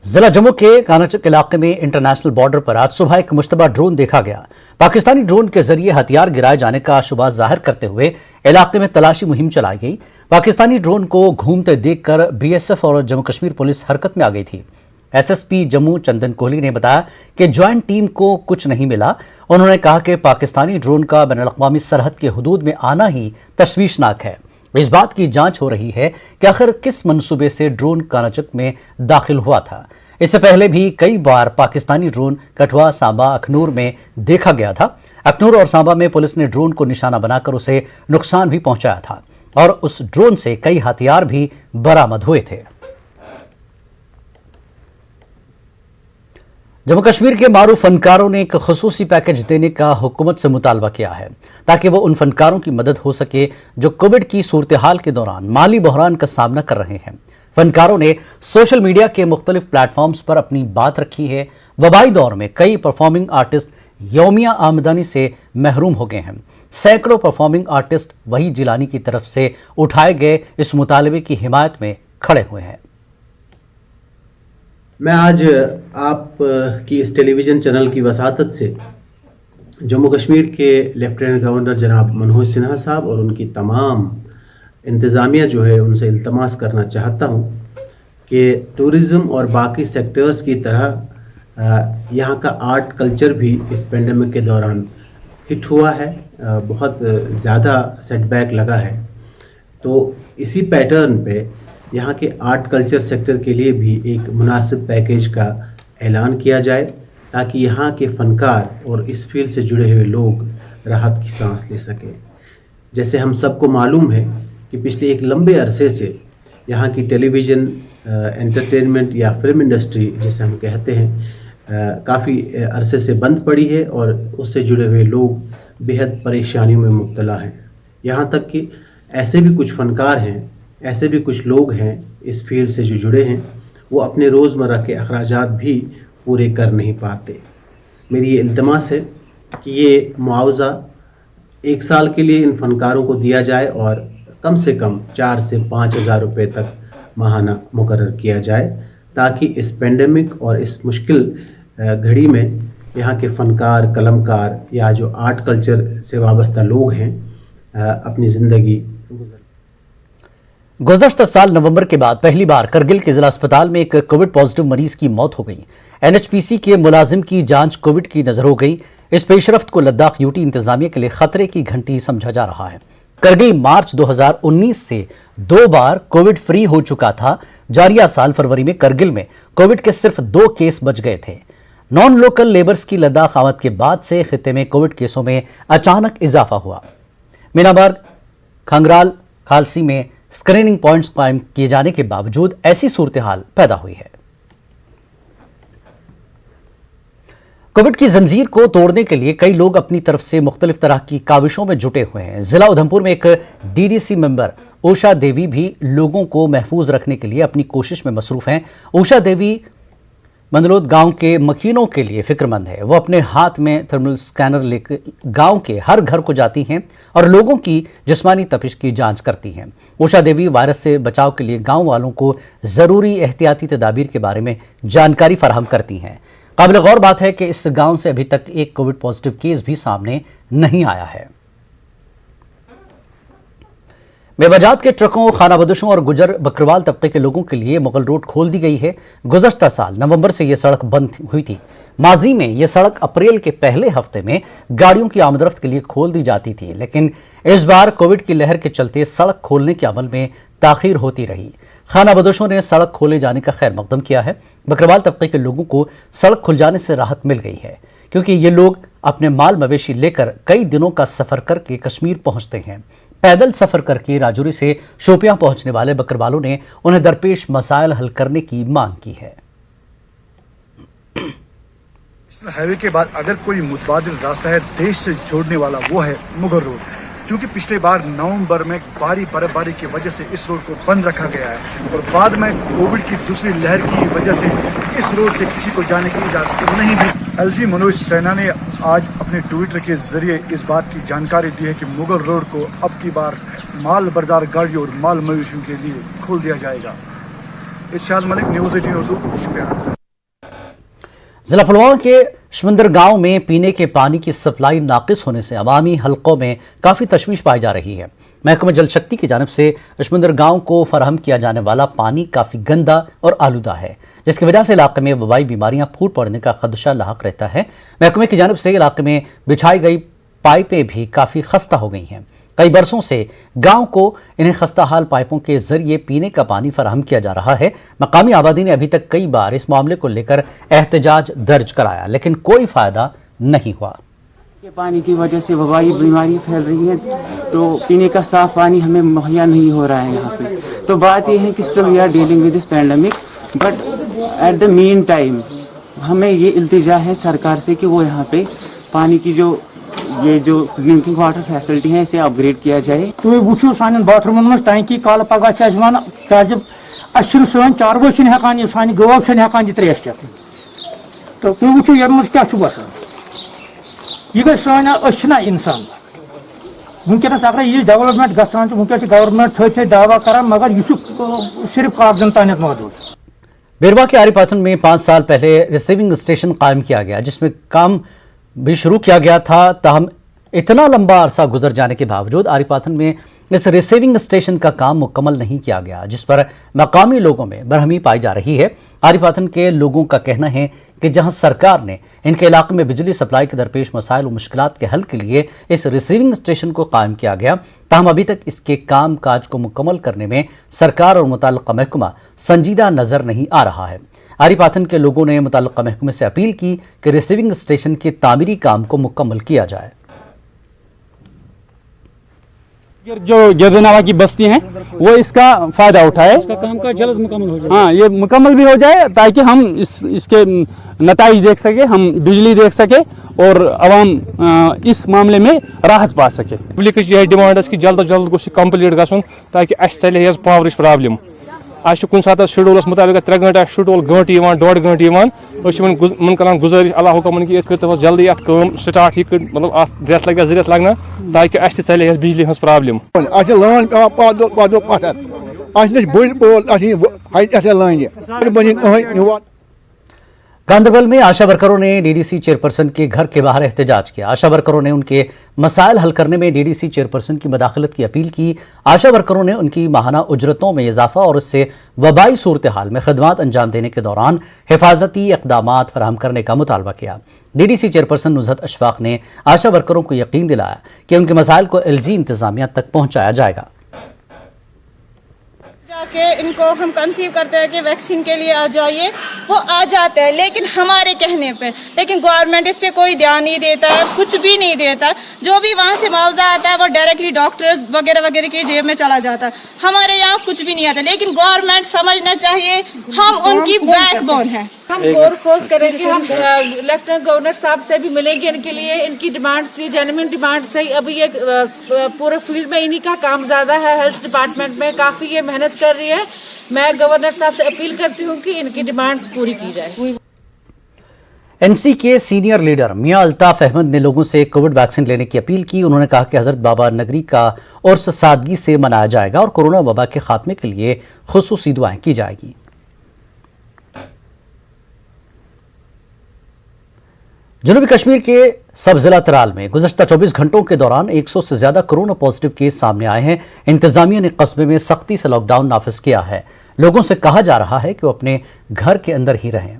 जिला जम्मू के कानाचक इलाके में इंटरनेशनल बॉर्डर पर आज सुबह एक मुश्तबा ड्रोन देखा गया। पाकिस्तानी ड्रोन के जरिए हथियार गिराए जाने का शुबा जाहिर करते हुए इलाके में तलाशी मुहिम चलाई गई। पाकिस्तानी ड्रोन को घूमते देखकर बीएसएफ और जम्मू कश्मीर पुलिस हरकत में आ गई थी। एसएसपी जम्मू चंदन कोहली ने बताया कि ज्वाइंट टीम को कुछ नहीं मिला। उन्होंने कहा कि पाकिस्तानी ड्रोन का बैनुल-अक़वामी सरहद के हुदूद में आना ही तशवीशनाक है। इस बात की जांच हो रही है कि आखिर किस मंसूबे से ड्रोन कानाचक में दाखिल हुआ था। इससे पहले भी कई बार पाकिस्तानी ड्रोन कठुआ, सांबा, अखनूर में देखा गया था। अखनूर और सांबा में पुलिस ने ड्रोन को निशाना बनाकर उसे नुकसान भी पहुंचाया था और उस ड्रोन से कई हथियार भी बरामद हुए थे। जम्मू कश्मीर के मारूफ फनकारों ने एक खुसूसी पैकेज देने का हुकूमत से मुतालबा किया है ताकि वो उन फनकारों की मदद हो सके जो कोविड की सूरत हाल के दौरान माली बहरान का सामना कर रहे हैं। फनकारों ने सोशल मीडिया के मुख्तलिफ प्लेटफॉर्म्स पर अपनी बात रखी है। वबाई दौर में कई परफॉर्मिंग आर्टिस्ट यौमिया आमदनी से महरूम हो गए हैं। सैकड़ों परफॉर्मिंग आर्टिस्ट वही जिलानी की तरफ से उठाए गए इस मुतालबे की हिमायत में खड़े हुए हैं। मैं आज आप की इस टेलीविज़न चैनल की वसातत से जम्मू कश्मीर के लेफ्टिनेंट गवर्नर जनाब मनोज सिन्हा साहब और उनकी तमाम इंतज़ामिया जो है उनसे इल्तमास करना चाहता हूँ कि टूरिज़म और बाकी सेक्टर्स की तरह यहाँ का आर्ट कल्चर भी इस पेंडेमिक के दौरान हिट हुआ है। बहुत ज़्यादा सेटबैक लगा है। तो इसी पैटर्न पे यहाँ के आर्ट कल्चर सेक्टर के लिए भी एक मुनासिब पैकेज का ऐलान किया जाए ताकि यहाँ के फ़नकार और इस फील्ड से जुड़े हुए लोग राहत की सांस ले सकें। जैसे हम सबको मालूम है कि पिछले एक लंबे अरसे से यहाँ की टेलीविज़न एंटरटेनमेंट या फिल्म इंडस्ट्री जिसे हम कहते हैं काफ़ी अरसे से बंद पड़ी है और उससे जुड़े हुए लोग बेहद परेशानियों में मुब्तला हैं। यहाँ तक कि ऐसे भी कुछ फ़नकार हैं, ऐसे भी कुछ लोग हैं इस फील्ड से जो जुड़े हैं, वो अपने रोज़मर्रा के अखराजात भी पूरे कर नहीं पाते। मेरी ये इल्तमास है कि ये मुआवज़ा 1 साल के लिए इन फ़नकारों को दिया जाए और कम से कम 4 से 5 हज़ार रुपये तक माहाना मुकर्रर किया जाए ताकि इस पेंडेमिक और इस मुश्किल घड़ी में यहाँ के फ़नकार, कलमकार या जो आर्ट कल्चर से वाबस्ता लोग हैं अपनी ज़िंदगी गुज़श्ता साल नवंबर के बाद पहली बार करगिल के जिला अस्पताल में एक कोविड पॉजिटिव मरीज की मौत हो गई। एनएचपीसी के मुलाजिम की जांच कोविड की नजर हो गई। इस पेशरफ्त को लद्दाख यूटी इंतजामिया के लिए खतरे की घंटी समझा जा रहा है। करगिल मार्च 2019 से 2 बार कोविड फ्री हो चुका था। जारिया साल फरवरी में करगिल में कोविड के सिर्फ 2 केस बच गए थे। नॉन लोकल लेबर्स की लद्दाख आमद के बाद से खित्ते में कोविड केसों में अचानक इजाफा हुआ। मीनामार, खंगराल, खालसी में स्क्रीनिंग पॉइंट्स कायम किए जाने के बावजूद ऐसी सूरत हाल पैदा हुई है। कोविड की जंजीर को तोड़ने के लिए कई लोग अपनी तरफ से मुख्तलिफ तरह की काविशों में जुटे हुए हैं। जिला उधमपुर में एक डीडीसी मेंबर उषा देवी भी लोगों को महफूज रखने के लिए अपनी कोशिश में मसरूफ हैं। उषा देवी मंदलोद गांव के मकीनों के लिए फिक्रमंद है। वो अपने हाथ में थर्मल स्कैनर लेकर गांव के हर घर को जाती हैं और लोगों की जिस्मानी तपिश की जांच करती हैं। उषा देवी वायरस से बचाव के लिए गांव वालों को जरूरी एहतियाती तदाबीर के बारे में जानकारी फराहम करती हैं। काबिल गौर बात है कि इस गांव से अभी तक एक कोविड पॉजिटिव केस भी सामने नहीं आया है। मेवाजात के ट्रकों, खानाबदोशों और गुजर बकरवाल तबके के लोगों के लिए मुगल रोड खोल दी गई है। गुज़श्ता साल नवंबर से यह सड़क बंद हुई थी। माजी में यह सड़क अप्रैल के पहले हफ्ते में गाड़ियों की आमदरफ्त के लिए खोल दी जाती थी, लेकिन इस बार कोविड की लहर के चलते सड़क खोलने के अमल में ताखीर होती रही। खानाबदोशों ने सड़क खोले जाने का खैर मकदम किया है। बकरवाल तबके के लोगों को सड़क खुल जाने से राहत मिल गई है क्योंकि ये लोग अपने माल मवेशी लेकर कई दिनों का सफर करके कश्मीर पहुंचते हैं। पैदल सफर करके राजौरी से शोपियां पहुंचने वाले बकरवालों ने उन्हें दरपेश मसाइल हल करने की मांग की है। हाईवे के बाद अगर कोई मुतबादिल रास्ता है देश से जोड़ने वाला वो है मुगल रोड। चूंकि पिछले बार नवंबर में भारी बर्फबारी की वजह से इस रोड को बंद रखा गया है और बाद में कोविड की दूसरी लहर की वजह से इस रोड से किसी को जाने की इजाजत नहीं दी। एलजी मनोज सिन्हा ने आज अपने ट्विटर के जरिए इस बात की जानकारी दी है कि मुगल रोड को अब की बार माल बरदार गाड़ियों और माल मवेशियों के लिए खोल दिया जाएगा। इरशाद मलिक, न्यूज़ 18 उर्दू, शुपियान। जिला पुलवामा के शमंदर गांव में पीने के पानी की सप्लाई नाकिस होने से अवामी हलकों में काफ़ी तशवीश पाई जा रही है। महकमा जल शक्ति की जानिब से शमंदर गांव को फराहम किया जाने वाला पानी काफ़ी गंदा और आलूदा है, जिसकी वजह से इलाके में वबाई बीमारियां फूट पड़ने का खदशा लाहक रहता है। महकमे की जानिब से इलाके में बिछाई गई पाइपें भी काफ़ी खस्ता हो गई हैं। कई बरसों से गांव को इन्हें खस्ता हाल पाइपों के जरिए पीने का पानी फराहम किया जा रहा है। मकामी आबादी ने अभी तक कई बार इस मामले को लेकर एहतजाज दर्ज कराया, लेकिन कोई फायदा नहीं हुआ। पानी की वजह से वबाई बीमारी फैल रही है, तो पीने का साफ पानी हमें मुहैया नहीं हो रहा है यहाँ पे। तो बात यह है कि still we are dealing with this pandemic, but at the mean time हमें ये इल्तिजा है सरकार से कि वो यहाँ पे पानी की जो ड्रिंकिंग वाटर फैसिलिटी है इसे अपग्रेड किया जाए। तो वो सान बाथरूम में टैंकी कल पगह क्या सान चारवो हेकान सान गव हेकान यह त्रेश चेक, तो तुम वो ये क्या बसान यह गई सन इंसान वनकस अगर यह डेवलपमेंट गसान वनकस गवर्नमेंट थे दावा कर, मगर यह सिर्फ कागजन तान मौजूद। बेरवा के आरिपाथन में 5 साल पहले रिसीविंग स्टेशन कायम किया गया, जिसमें काम भी शुरू किया गया था। ताहम इतना लंबा अरसा गुजर जाने के बावजूद आरिपाथन में इस रिसीविंग स्टेशन का काम मुकम्मल नहीं किया गया, जिस पर मकामी लोगों में बरहमी पाई जा रही है। आरिपाथन के लोगों का कहना है कि जहां सरकार ने इनके इलाके में बिजली सप्लाई के दरपेश मसाइल और मुश्किलात के हल के लिए इस रिसीविंग स्टेशन को कायम किया गया, ताहम अभी तक इसके काम काज को मुकम्मल करने में सरकार और मुताल्लिका महकमा संजीदा नजर नहीं आ रहा है। आरिपाथन के लोगों ने मुताल्लिका महकमे से अपील की कि रिसीविंग स्टेशन के तामीरी काम को मुकम्मल किया जाए। जो गिरदनावा की बस्ती हैं वो इसका फायदा उठाए, इसका काम का जल्द मुकम्मल हो जाए। हाँ, ये मुकम्मल भी हो जाए ताकि हम इसके नताइज देख सके, हम बिजली देख सके और आवाम इस मामले में राहत पा सके। पब्लिक यह डिमांड कि जल्द जल्द गोस कंप्लीट गन ताकि चले पावर प्रॉब्लम। कुछ सात शेड्यूलस मुताबिक 3 घंटा शेड्यूल घंटे 1.5 घंटे कर गुजारिश अल्लाह हुक्मन कि कर जल्दी अत स्टार्ट यह मतलब रेत लगे 2 रेत लगना ताकि चले बिजली हज प्रॉब्लम। गांधरबल में आशा वर्करों ने डीडीसी चेयरपर्सन के घर के बाहर एहतजाज किया। आशा वर्करों ने उनके मसाइल हल करने में डीडीसी चेयरपर्सन की मदाखलत की अपील की। आशा वर्करों ने उनकी माहाना उजरतों में इजाफा और उससे वबाई सूरत हाल में खदमात अंजाम देने के दौरान हिफाजती इक़दामात फराहम करने का मुतालबा किया। डीडीसी चेयरपर्सन नुज़हत अशफाक ने आशा वर्करों को यकीन दिलाया कि उनके मसाइल को एलजी इंतजामिया तक पहुँचाया जाएगा। कि इनको हम कंसीव करते हैं कि वैक्सीन के लिए आ जाइए, वो आ जाते हैं लेकिन हमारे कहने पे, लेकिन गवर्नमेंट इस पे कोई ध्यान नहीं देता है, कुछ भी नहीं देता। जो भी वहाँ से मुआवजा आता है वो डायरेक्टली डॉक्टर्स वगैरह वगैरह की जेब में चला जाता है। हमारे यहाँ कुछ भी नहीं आता, लेकिन गवर्नमेंट समझना चाहिए हम उनकी बैकबोन है। हम गौर खोज करेंगे, हम लेफ्टिनेंट गवर्नर साहब से भी मिलेंगे इनके लिए। इनकी डिमांड से जेन्युइन डिमांड से अभी ये पूरे फील्ड में इन्हीं का काम ज्यादा है, हेल्थ डिपार्टमेंट में काफी ये मेहनत कर रही है। मैं गवर्नर साहब से अपील करती हूँ कि इनकी डिमांड्स पूरी की जाए। एनसी के सीनियर लीडर मियां अल्ताफ अहमद ने लोगों से कोविड वैक्सीन लेने की अपील की। उन्होंने कहा कि हजरत बाबा नगरी का उर्स सादगी से मनाया जाएगा और कोरोना वबा के खात्मे के लिए खुसूसी दुआएं की जाएगी। जनूबी कश्मीर के सब जिला तराल में गुज़श्ता 24 घंटों के दौरान 100 से ज्यादा कोरोना पॉजिटिव केस सामने आए हैं। इंतजामिया ने कस्बे में सख्ती से लॉकडाउन नाफिज किया है। लोगों से कहा जा रहा है कि वो अपने घर के अंदर ही रहें।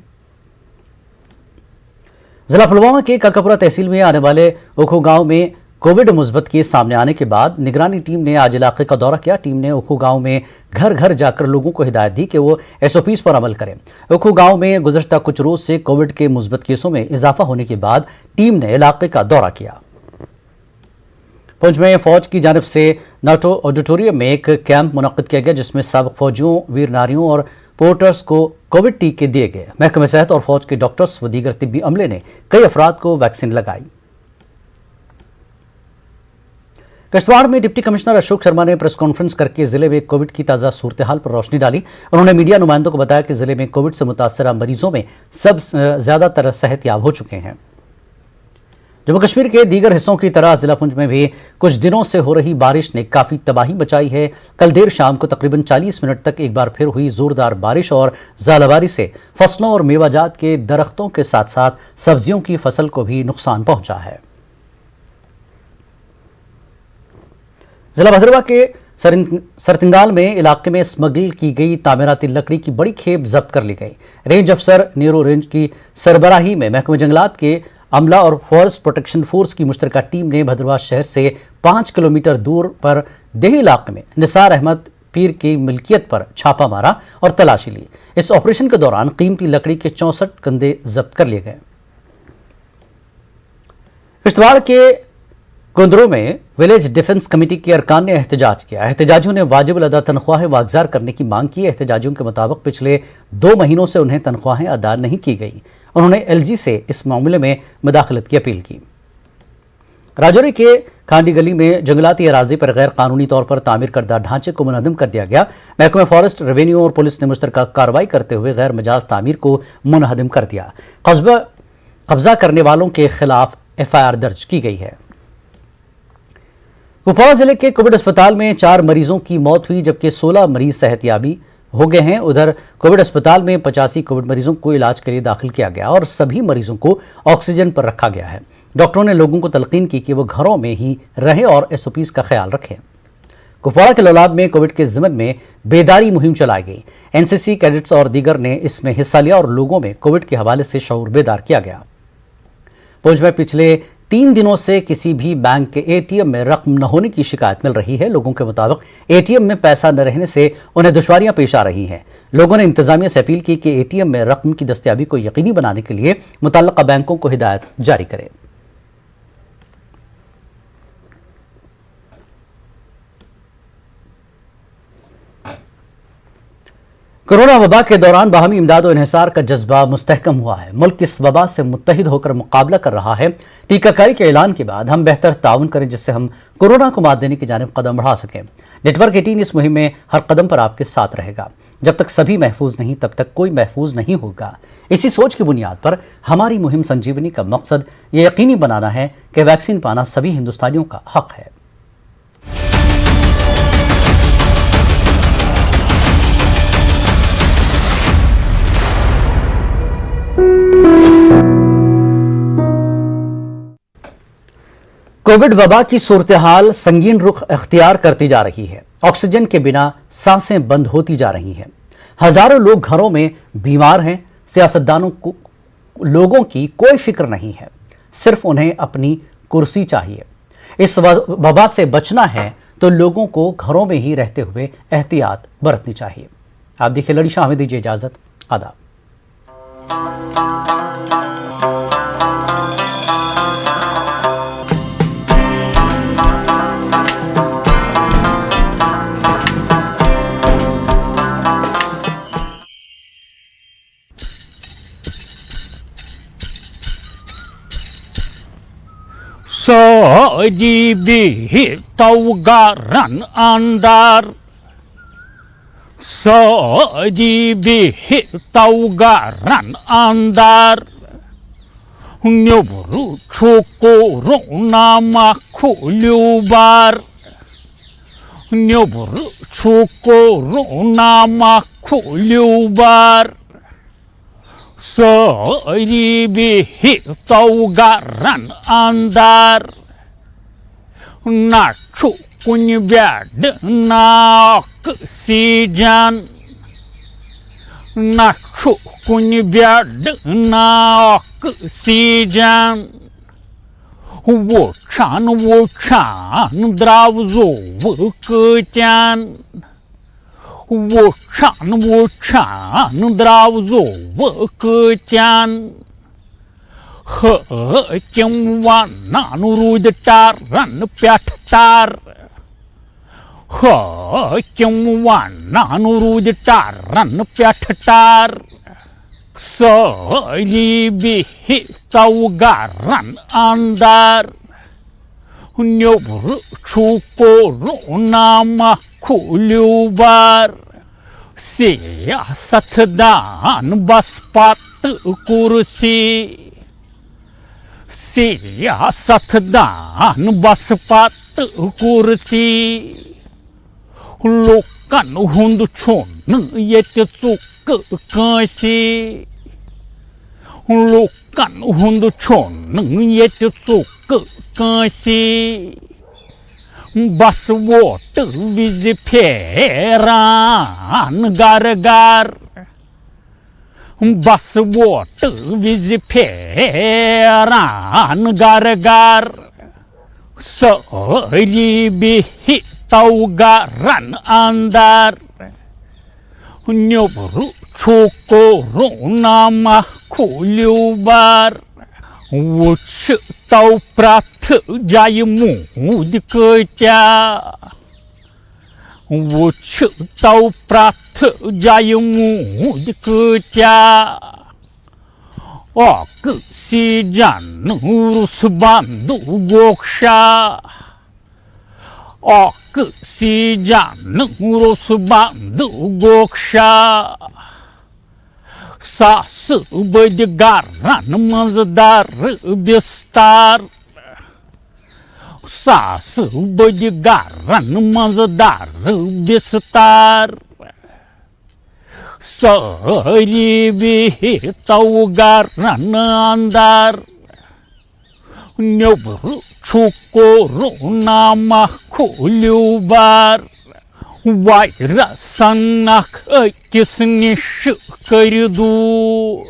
जिला पुलवामा के काकापुरा तहसील में आने वाले उखू गांव में कोविड मुस्बत केस सामने आने के बाद निगरानी टीम ने आज इलाके का दौरा किया। टीम ने उखू गांव में घर घर जाकर लोगों को हिदायत दी कि वो SOPs पर अमल करें। उखू गांव में गुज़श्ता कुछ रोज से कोविड के मुस्बत केसों में इजाफा होने के बाद टीम ने इलाके का दौरा किया। पुंछ में फौज की जानिब से नाटो ऑडिटोरियम में एक कैंप मुनक्किद किया गया, जिसमें साबिक़ फौजियों, वीर नारियों और पोर्टर्स को कोविड टीके दिए गए। महकमे सेहत और फौज के डॉक्टर्स व दीगर तिब्बी अमले ने कई अफराद को वैक्सीन लगाई। किश्तवाड़ में डिप्टी कमिश्नर अशोक शर्मा ने प्रेस कॉन्फ्रेंस करके जिले में कोविड की ताज़ा सूरत हाल पर रोशनी डाली। उन्होंने मीडिया नुमाइंदों को बताया कि जिले में कोविड से मुतासरा मरीजों में सब ज्यादातर सेहतयाब हो चुके हैं। जम्मू कश्मीर के दीगर हिस्सों की तरह जिला पुंछ में भी कुछ दिनों से हो रही बारिश ने काफी तबाही मचाई है। कल देर शाम को तकरीबन 40 मिनट तक एक बार फिर हुई जोरदार बारिश और ज़ालाबारी से फसलों और मेवाजात के दरख्तों के साथ साथ सब्जियों की फसल को भी नुकसान पहुंचा है। जिला भद्रवाह के सरतिंगाल में इलाके में स्मगल की गई तामीराती लकड़ी की बड़ी खेप जब्त कर ली गई। रेंज अफसर नीरो रेंज की सरबराही में महकमे जंगलात के अमला और फॉरेस्ट प्रोटेक्शन फोर्स की मुश्तरका टीम ने भद्रवाह शहर से 5 किलोमीटर दूर पर देही इलाके में निसार अहमद पीर की मिल्कियत पर छापा मारा और तलाशी ली। इस ऑपरेशन के दौरान कीमती लकड़ी के 64 कंधे जब्त कर लिए गए। किश्तवाड़ के कुंदरों में विलेज डिफेंस कमेटी के अरकान ने एहतजाज किया। एहतजाजियों ने वाजिब अदा तनख्वाहें वागजार करने की मांग की। एहतजाजियों के मुताबिक पिछले 2 महीनों से उन्हें तनख्वाहें अदा नहीं की गई। उन्होंने एलजी से इस मामले में मुदाखलत की अपील की। राजौरी के खांडी गली में जंगलाती अराजी पर गैर कानूनी तौर पर तामीर करदा ढांचे को मुनहदम कर दिया गया। महकमे फॉरेस्ट, रेवेन्यू और पुलिस ने मुश्तरका कार्रवाई करते हुए गैर मजाज तामीर को मुनहदम कर दिया। कब्जा करने वालों के खिलाफ FIR दर्ज की गई है। कुपवाड़ा जिले के कोविड अस्पताल में 4 मरीजों की मौत हुई, जबकि 16 मरीज सेहतियाबी हो गए हैं। उधर कोविड अस्पताल में 85 कोविड मरीजों को इलाज के लिए दाखिल किया गया और सभी मरीजों को ऑक्सीजन पर रखा गया है। डॉक्टरों ने लोगों को तलकीन की कि वो घरों में ही रहें और SOPs का ख्याल रखें। कुपवाड़ा के लौलाब में कोविड के ज़िम्मन में बेदारी मुहिम चलाई गई। NCC कैडेट्स और दीगर ने इसमें हिस्सा लिया और लोगों में कोविड के हवाले से शऊर बेदार किया गया। पुंछ में पिछले 3 दिनों से किसी भी बैंक के ATM में रकम न होने की शिकायत मिल रही है। लोगों के मुताबिक ATM में पैसा न रहने से उन्हें दुश्वारियां पेश आ रही हैं। लोगों ने इंतजामिया से अपील की कि ATM में रकम की दस्तयाबी को यकीनी बनाने के लिए मुतल्लिका बैंकों को हिदायत जारी करें। कोरोना वबा के दौरान बाहमी इमदाद और इन्हिसार का जज्बा मुस्तहकम हुआ है। मुल्क इस वबा से मुत्तहिद होकर मुकाबला कर रहा है। टीकाकारी के ऐलान के बाद हम बेहतर ताउन करें जिससे हम कोरोना को मात देने की जानिब कदम बढ़ा सकें। नेटवर्क 18 इस मुहिम में हर कदम पर आपके साथ रहेगा। जब तक सभी महफूज नहीं तब तक कोई महफूज नहीं होगा। इसी सोच की बुनियाद पर हमारी मुहिम संजीवनी का मकसद ये यकीनी बनाना है कि वैक्सीन पाना सभी हिंदुस्तानियों का हक है। कोविड वबा की सूरत हाल संगीन रुख अख्तियार करती जा रही है। ऑक्सीजन के बिना सांसें बंद होती जा रही हैं। हजारों लोग घरों में बीमार हैं। सियासतदानों को लोगों की कोई फिक्र नहीं है, सिर्फ उन्हें अपनी कुर्सी चाहिए। इस वबा से बचना है तो लोगों को घरों में ही रहते हुए एहतियात बरतनी चाहिए। आप देखिए लड़ी शाह, हमें दीजिए इजाजत। आदाब। Sojibih taugaran andar, Sojibih taugaran andar, Nyobru chukuru nama kulubar, Nyobru chukuru nama kulubar. Sojibih taugaran andar, Nacu kunybyad na oksigen, Nacu kunybyad na oksigen. Wuchan dravzu vukutyan, Wuchan dravzu vukutyan. Hăcem wanan rudetaran piatar, Hăcem wanan rudetaran piatar. Sojibih taugaran andar, Nyobru chukuru nama kulubar. Siyasatdan baspat kursi, Siyasetdan baspat kursi Lokan hundu chon yete tsuk kasi Lokan hundu chon yete tsuk kasi Bas water vizi peran gar Bas water vizi peran gar Sari bihi tau garan andar Nyobru chokoro nama kuliubar Wuch tau prat jai mud kerja Wuch tau prat jai mud kerja Ok si jan urus bandu goksha Ok si jan urus bandu goksha Sas bedgaran mazdar bistar Sas bedgaran mazdar bistar Sari bihi tau garan andar Nyobru chukoro nama kuliubar Вайрасанак кисниш коридор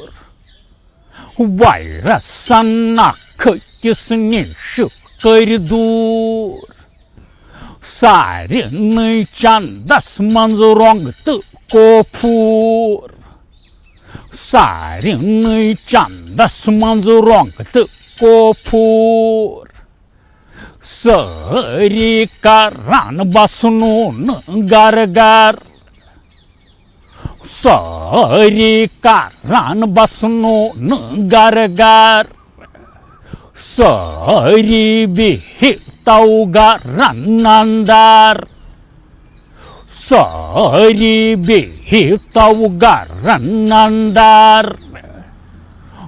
Вайрасанак кисниш коридор Сарины чандас манзуронг ты копур Сарины чандас манзуронг ты копур Sari karan basunun gar Sari karan basunun gar Sari bihi tau garan andar Sari bihi tau garan andar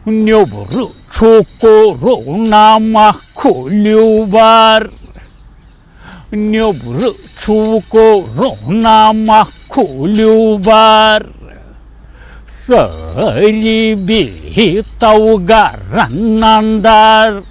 Nyobru chokoro nama kuliubar Nyobru chokoro nama kuliubar Sari bihi tau garan andar